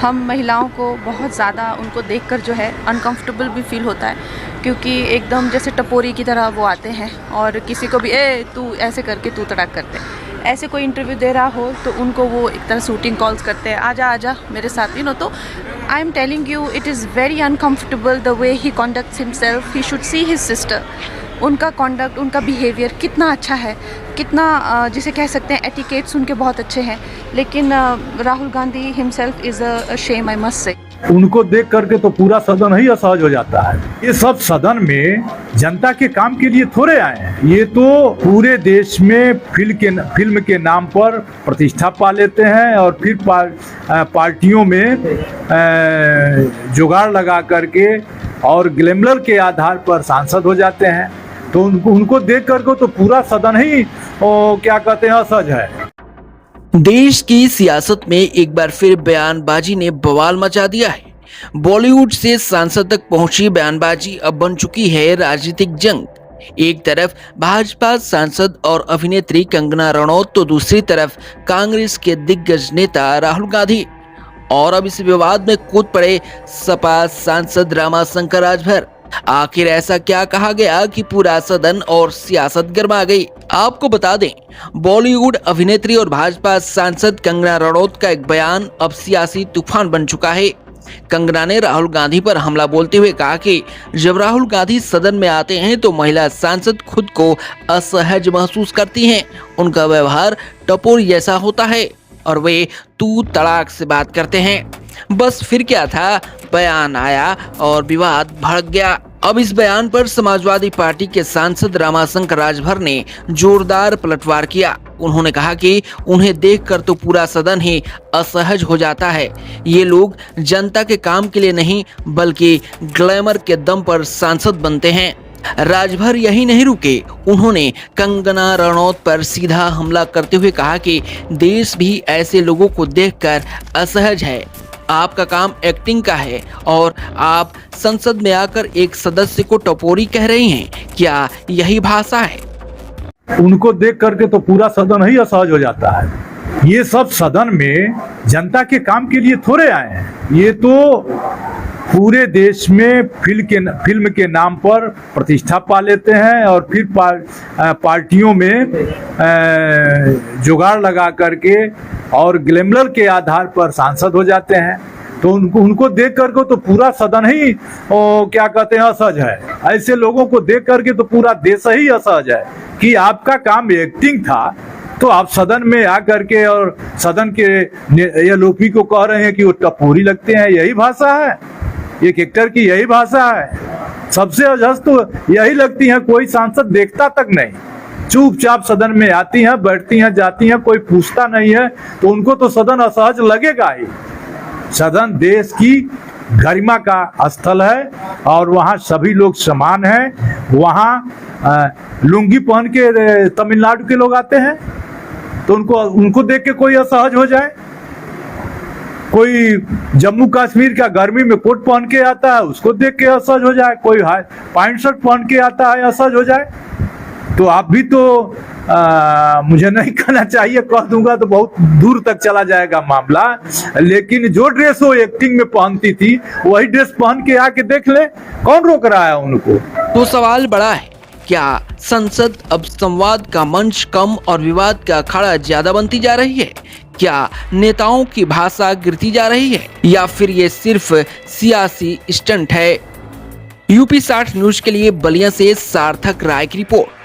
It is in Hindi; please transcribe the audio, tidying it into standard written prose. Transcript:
हम महिलाओं को बहुत ज़्यादा उनको देखकर जो है अनकंफर्टेबल भी फील होता है, क्योंकि एकदम जैसे टपोरी की तरह वो आते हैं और किसी को भी तू ऐसे करके तू तड़ाक करते हैं। ऐसे कोई इंटरव्यू दे रहा हो तो उनको वो एक तरह शूटिंग कॉल्स करते हैं, आजा आजा मेरे साथ तो I am telling you it is very uncomfortable the way he conducts himself. He should see his sister. उनका कॉन्डक्ट, उनका बिहेवियर कितना अच्छा है, कितना जिसे कह सकते हैं एटिकेट्स उनके बहुत अच्छे हैं, लेकिन Rahul Gandhi himself is a shame, I must say. उनको देख करके तो पूरा सदन ही असहज हो जाता है। ये सब सदन में जनता के काम के लिए थोड़े आए हैं। ये तो पूरे देश में फिल्म के नाम पर प्रतिष्ठा पा लेते हैं और फिर पार्टियों में जुगाड़ लगा करके और ग्लैमर के आधार पर सांसद हो जाते हैं। तो उनको देख करके तो पूरा सदन ही क्या कहते हैं असहज है। देश की सियासत में एक बार फिर बयानबाजी ने बवाल मचा दिया है। बॉलीवुड से सांसद तक पहुंची बयानबाजी अब बन चुकी है राजनीतिक जंग। एक तरफ भाजपा सांसद और अभिनेत्री कंगना रनौत तो दूसरी तरफ कांग्रेस के दिग्गज नेता राहुल गांधी। और अब इस विवाद में कूद पड़े सपा सांसद रामाशंकर राजभर। आखिर ऐसा क्या कहा गया कि पूरा सदन और सियासत गर्मा गई? आपको बता दें, बॉलीवुड अभिनेत्री और भाजपा सांसद कंगना रनौत का एक बयान अब सियासी तूफान बन चुका है। कंगना ने राहुल गांधी पर हमला बोलते हुए कहा कि जब राहुल गांधी सदन में आते हैं तो महिला सांसद खुद को असहज महसूस करती हैं। उनका व्यवहार टपोरी जैसा होता है और वे तू तड़ाक से बात करते हैं। बस फिर क्या था, बयान आया और विवाद भड़क गया। अब इस बयान पर समाजवादी पार्टी के सांसद रामाशंकर राजभर ने जोरदार पलटवार किया। उन्होंने कहा कि उन्हें देखकर तो पूरा सदन ही असहज हो जाता है। ये लोग जनता के काम के लिए नहीं बल्कि ग्लैमर के दम पर सांसद बनते हैं। राजभर यही नहीं रुके, उन्होंने कंगना रनौत पर सीधा हमला करते हुए कहा कि देश भी ऐसे लोगों को देखकर असहज है। आपका काम एक्टिंग का है और आप संसद में आकर एक सदस्य को टपोरी कह रही हैं। क्या यही भाषा है? उनको देख करके तो पूरा सदन ही असहज हो जाता है। ये सब सदन में जनता के काम के लिए थोड़े आए हैं। ये तो पूरे देश में फिल्म के नाम पर प्रतिष्ठा पा लेते हैं और फिर पार्टियों में जुगाड़ लगा करके और ग्लैमर के आधार पर सांसद हो जाते हैं। तो उनको देख करके तो पूरा सदन ही क्या कहते हैं असहज है। ऐसे लोगों को देख करके तो पूरा देश ही असहज है कि आपका काम एक्टिंग था तो आप सदन में आकर के और सदन के ये लोपी को कह रहे हैं कि वो टपोरी लगते हैं। यही भाषा है एक एक्टर की, यही भाषा है। सबसे अजहज तो यही लगती है, कोई सांसद देखता तक नहीं, चुपचाप सदन में आती हैं, बैठती हैं, जाती हैं, कोई पूछता नहीं है। तो उनको तो सदन असहज लगेगा ही। सदन देश की गरिमा का स्थल है और वहाँ सभी लोग समान हैं। वहाँ लुंगी पहन के तमिलनाडु के लोग आते हैं तो उनको देख के कोई असहज हो जाए? कोई जम्मू कश्मीर का गर्मी में कोट पहन के आता है, उसको देख के असहज हो जाए? कोई पैंट शर्ट पहन के आता है, असहज हो जाए? तो आप भी तो मुझे नहीं कहना चाहिए, कह दूंगा तो बहुत दूर तक चला जाएगा मामला। लेकिन जो ड्रेस वो एक्टिंग में पहनती थी वही ड्रेस पहन के आके देख ले, कौन रोक रहा है उनको? तो सवाल बड़ा है, क्या संसद अब संवाद का मंच कम और विवाद का अखाड़ा ज्यादा बनती जा रही है? क्या नेताओं की भाषा गिरती जा रही है या फिर ये सिर्फ सियासी स्टंट है? यूपी 60 न्यूज के लिए बलिया से सार्थक राय की रिपोर्ट।